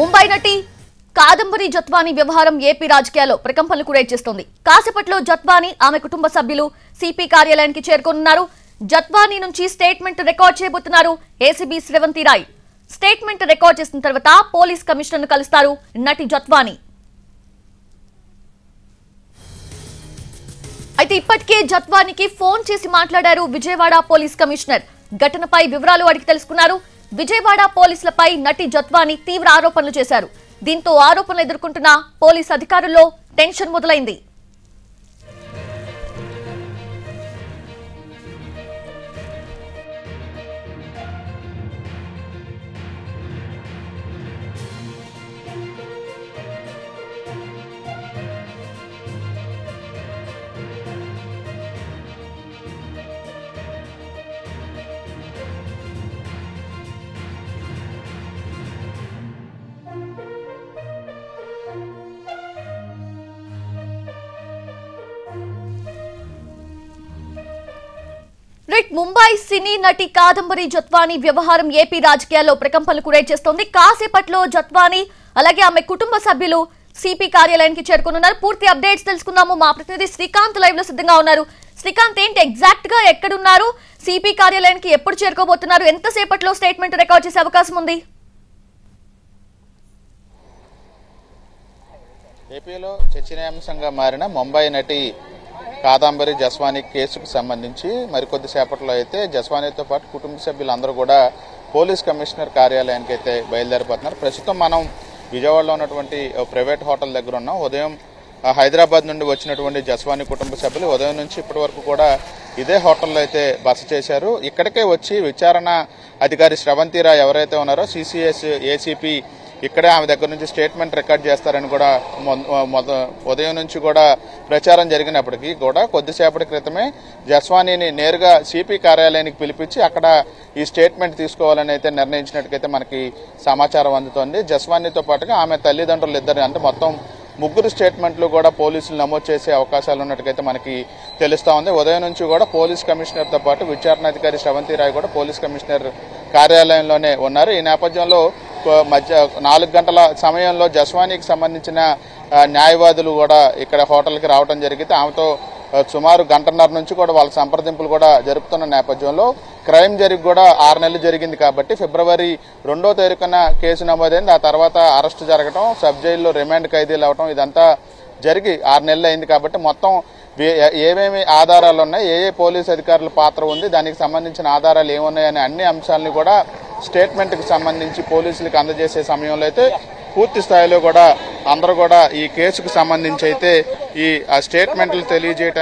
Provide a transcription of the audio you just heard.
ముంబై నటి కాదంబరి జత్వానీ వ్యవహారం ఏపీ రాజకీయాల్లో ప్రకంపనలు కురేచేస్తోంది. కాసేపట్లో జత్వానీ ఆమె కుటుంబ సభ్యులు సిపి కార్యాలయానికి చేరుకోనున్నారు. జత్వానీ నుంచి స్టేట్మెంట్ రికార్డ్ చేయబోతున్నారు ACB Sravanthi Roy. Statement record చేసిన తర్వాత పోలీస్ కమిషనర్ను కలుస్తారు నటి జత్వానీ. అయితే ఇప్పటికే జత్వానీకి ఫోన్ చేసి మాట్లాడారు విజయవాడ పోలీస్ కమిషనర్. ఘటనపై వివరాలు అడిగి తెలుసుకున్నారు. విజయవాడ పోలీసులపై నటి జత్వానీ తీవ్ర ఆరోపణలు చేశారు. దీంతో ఆరోపణలు ఎదుర్కొంటున్న పోలీస్ అధికారుల్లో టెన్షన్ మొదలైంది. ముంబై సినీ నటి కాదంబరి జత్వానీ వ్యవహారం ఏపీ రాజకీయాల్లో ప్రకంపనలు కురేచేస్తోంది. కాసేపట్లో జత్వానీ అలాగే ఆమె కుటుంబ సభ్యులు సిపి కార్యాలయానికి చేరుకున్నారు. పూర్తి అప్డేట్స్ తెలుసుకుందాము. మా ప్రతినిధి శ్రీకాంత్ లైవ్ లో సిద్ధంగా ఉన్నారు. శ్రీకాంత్, ఏంటి ఎగ్జాక్ట్ గా ఎక్కడున్నారు? సిపి కార్యాలయానికి ఎప్పుడు చేరుకోబోతున్నారు? ఎంతసేపట్లో స్టేట్మెంట్ రికార్డ్ చేసే అవకాశం ఉంది? ఏపీలో చర్చనీయాంశంగా మారిన ముంబై నటి కాదంబరి జస్వానీ కేసుకు సంబంధించి మరికొద్ది సేపట్లో అయితే జస్వానీతో పాటు కుటుంబ సభ్యులందరూ కూడా పోలీస్ కమిషనర్ కార్యాలయానికి అయితే బయలుదేరిపోతున్నారు. ప్రస్తుతం మనం విజయవాడలో ఉన్నటువంటి ప్రైవేట్ హోటల్ దగ్గర ఉన్నాం. ఉదయం హైదరాబాద్ నుండి వచ్చినటువంటి జస్వానీ కుటుంబ సభ్యులు ఉదయం నుంచి ఇప్పటి వరకు కూడా ఇదే హోటల్లో అయితే బస చేశారు. ఇక్కడికే వచ్చి విచారణ అధికారి శ్రవంతి రాయ్ ఎవరైతే ఉన్నారో సిసిఎస్ ఏసీపీ ఇక్కడే ఆమె దగ్గర నుంచి స్టేట్మెంట్ రికార్డ్ చేస్తారని కూడా ఉదయం నుంచి కూడా ప్రచారం జరిగినప్పటికీ కూడా కొద్దిసేపటి క్రితమే జస్వానీని నేరుగా సిపి కార్యాలయానికి పిలిపించి అక్కడ ఈ స్టేట్మెంట్ తీసుకోవాలని అయితే నిర్ణయించినట్టుకైతే మనకి సమాచారం అందుతోంది. జస్వానీతో పాటుగా ఆమె తల్లిదండ్రులు ఇద్దరు అంటే మొత్తం ముగ్గురు స్టేట్మెంట్లు కూడా పోలీసులు నమోదు చేసే అవకాశాలు ఉన్నట్టుకైతే మనకి తెలుస్తూ ఉంది. ఉదయం నుంచి కూడా పోలీస్ కమిషనర్తో పాటు విచారణాధికారి శ్రవంతి రాయ్ కూడా పోలీస్ కమిషనర్ కార్యాలయంలోనే ఉన్నారు. ఈ నేపథ్యంలో మధ్య 4 గంటల సమయంలో జస్వానీకి సంబంధించిన న్యాయవాదులు కూడా ఇక్కడ హోటల్కి రావడం జరిగితే ఆమెతో సుమారు గంటన్నర నుంచి కూడా వాళ్ళ సంప్రదింపులు కూడా జరుపుతున్న నేపథ్యంలో క్రైమ్ జరిగి కూడా 6 నెలలు జరిగింది కాబట్టి ఫిబ్రవరి 2వ తారీఖున కేసు నమోదైంది. ఆ తర్వాత అరెస్టు జరగడం, సబ్ జైల్లో రిమాండ్ ఖైదీలు అవడం ఇదంతా జరిగి 6 నెలలు అయింది. కాబట్టి మొత్తం ఏమేమి ఆధారాలు ఉన్నాయి, ఏ పోలీసు అధికారుల పాత్ర ఉంది, దానికి సంబంధించిన ఆధారాలు ఏమున్నాయనే అన్ని అంశాలని కూడా స్టేట్మెంట్కి సంబంధించి పోలీసులకు అందజేసే సమయంలో అయితే పూర్తి స్థాయిలో కూడా అందరూ కూడా ఈ కేసుకు సంబంధించి అయితే ఈ స్టేట్మెంట్లు తెలియజేయడానికి